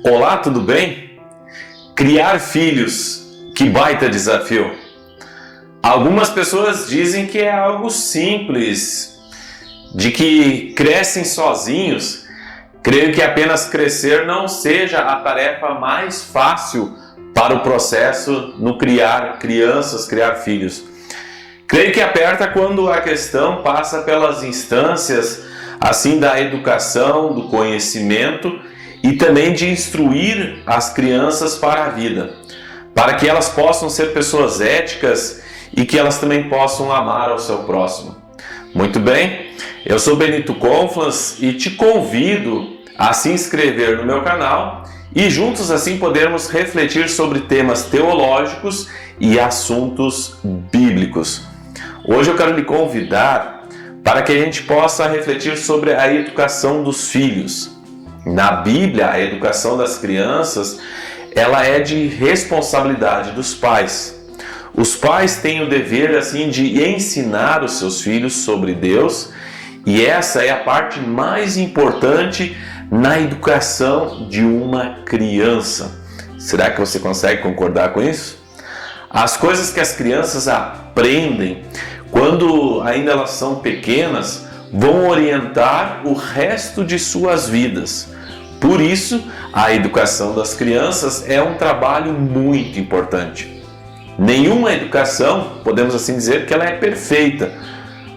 Olá, tudo bem? Criar filhos, que baita desafio! Algumas pessoas dizem que é algo simples, de que crescem sozinhos. Creio que apenas crescer não seja a tarefa mais fácil para o processo no criar crianças, criar filhos. Creio que aperta quando a questão passa pelas instâncias assim da educação, do conhecimento e também de instruir as crianças para a vida, para que elas possam ser pessoas éticas e que elas também possam amar ao seu próximo. Muito bem, eu sou Benito Conflans e te convido a se inscrever no meu canal e juntos assim podermos refletir sobre temas teológicos e assuntos bíblicos. Hoje eu quero lhe convidar para que a gente possa refletir sobre a educação dos filhos. Na Bíblia, a educação das crianças, ela é de responsabilidade dos pais. Os pais têm o dever assim de ensinar os seus filhos sobre Deus, e essa é a parte mais importante na educação de uma criança. Será que você consegue concordar com isso? As coisas que as crianças aprendem quando ainda elas são pequenas vão orientar o resto de suas vidas. Por isso, a educação das crianças é um trabalho muito importante. Nenhuma educação, podemos assim dizer, que ela é perfeita,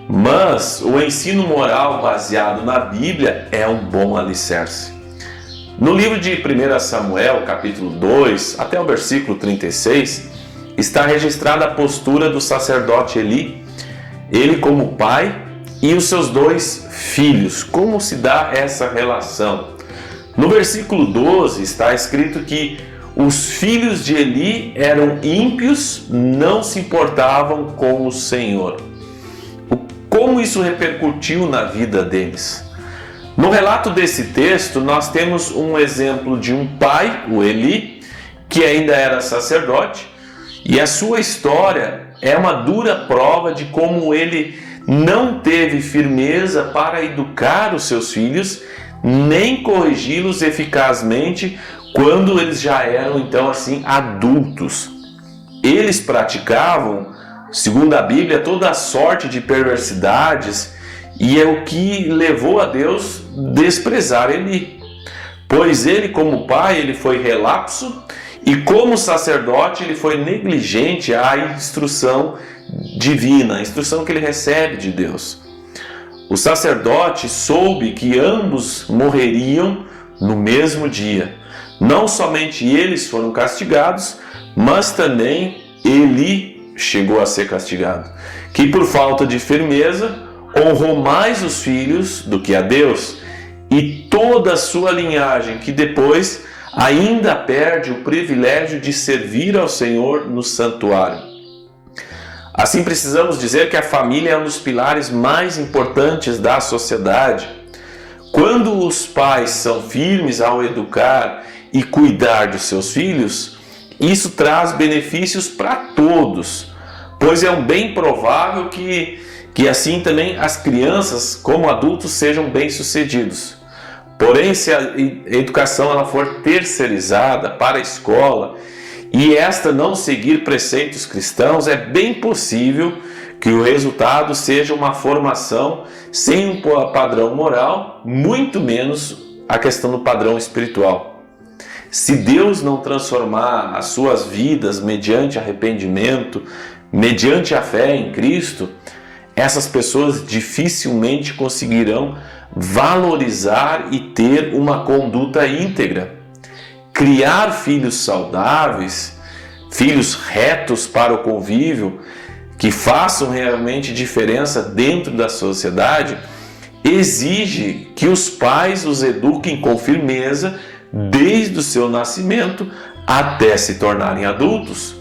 mas o ensino moral baseado na Bíblia é um bom alicerce. No livro de 1 Samuel, capítulo 2, até o versículo 36, está registrada a postura do sacerdote Eli, ele como pai, e os seus dois filhos. Como se dá essa relação? No versículo 12 está escrito que os filhos de Eli eram ímpios, não se importavam com o Senhor. Como isso repercutiu na vida deles? No relato desse texto, nós temos um exemplo de um pai, o Eli, que ainda era sacerdote, e a sua história é uma dura prova de como ele não teve firmeza para educar os seus filhos, nem corrigi-los eficazmente quando eles já eram então assim adultos. Eles praticavam, segundo a Bíblia, toda a sorte de perversidades, e é o que levou a Deus desprezar Eli. Pois ele, como pai, ele foi relapso, e como sacerdote ele foi negligente à instrução divina, a instrução que ele recebe de Deus. O sacerdote soube que ambos morreriam no mesmo dia. Não somente eles foram castigados, mas também Eli chegou a ser castigado, que por falta de firmeza honrou mais os filhos do que a Deus, e toda a sua linhagem, que depois ainda perde o privilégio de servir ao Senhor no santuário. Assim, precisamos dizer que a família é um dos pilares mais importantes da sociedade. Quando os pais são firmes ao educar e cuidar dos seus filhos, isso traz benefícios para todos, pois é bem provável que assim também as crianças, como adultos, sejam bem-sucedidos. Porém, se a educação ela for terceirizada para a escola e esta não seguir preceitos cristãos, é bem possível que o resultado seja uma formação sem um padrão moral, muito menos a questão do padrão espiritual. Se Deus não transformar as suas vidas mediante arrependimento, mediante a fé em Cristo, essas pessoas dificilmente conseguirão valorizar e ter uma conduta íntegra. Criar filhos saudáveis, filhos retos para o convívio, que façam realmente diferença dentro da sociedade, exige que os pais os eduquem com firmeza desde o seu nascimento até se tornarem adultos.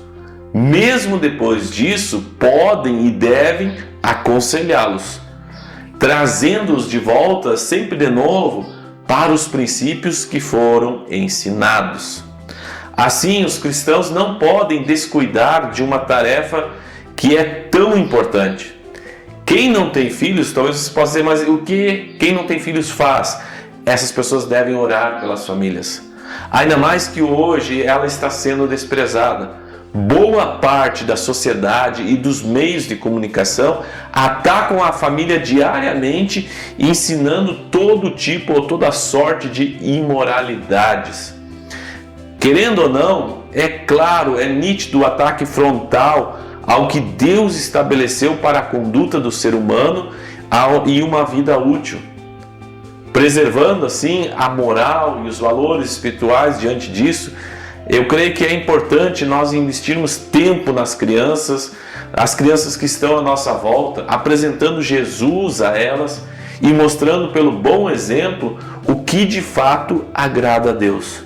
Mesmo depois disso, podem e devem aconselhá-los, trazendo-os de volta sempre de novo para os princípios que foram ensinados. Assim, os cristãos não podem descuidar de uma tarefa que é tão importante. Quem não tem filhos, talvez você possa dizer, mas o que quem não tem filhos faz? Essas pessoas devem orar pelas famílias. Ainda mais que hoje ela está sendo desprezada. Boa parte da sociedade e dos meios de comunicação atacam a família diariamente, ensinando todo tipo ou toda sorte de imoralidades. Querendo ou não, é claro, é nítido o ataque frontal ao que Deus estabeleceu para a conduta do ser humano e uma vida útil, preservando assim a moral e os valores espirituais. Diante disso, eu creio que é importante nós investirmos tempo nas crianças, as crianças que estão à nossa volta, apresentando Jesus a elas e mostrando pelo bom exemplo o que de fato agrada a Deus.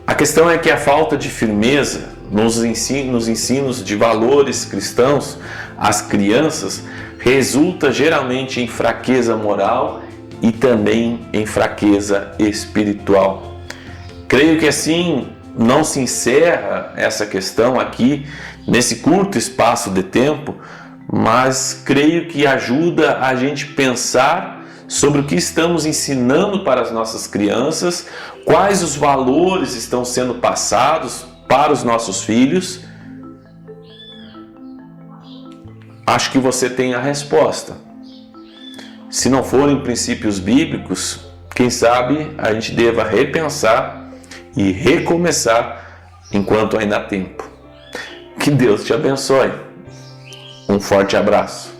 A questão é que a falta de firmeza nos ensinos de valores cristãos às crianças resulta geralmente em fraqueza moral e também em fraqueza espiritual. Creio que assim não se encerra essa questão aqui nesse curto espaço de tempo, mas creio que ajuda a gente pensar sobre o que estamos ensinando para as nossas crianças, quais os valores estão sendo passados para os nossos filhos. Acho que você tem a resposta. Se não forem princípios bíblicos, quem sabe a gente deva repensar e recomeçar enquanto ainda há tempo. Que Deus te abençoe. Um forte abraço.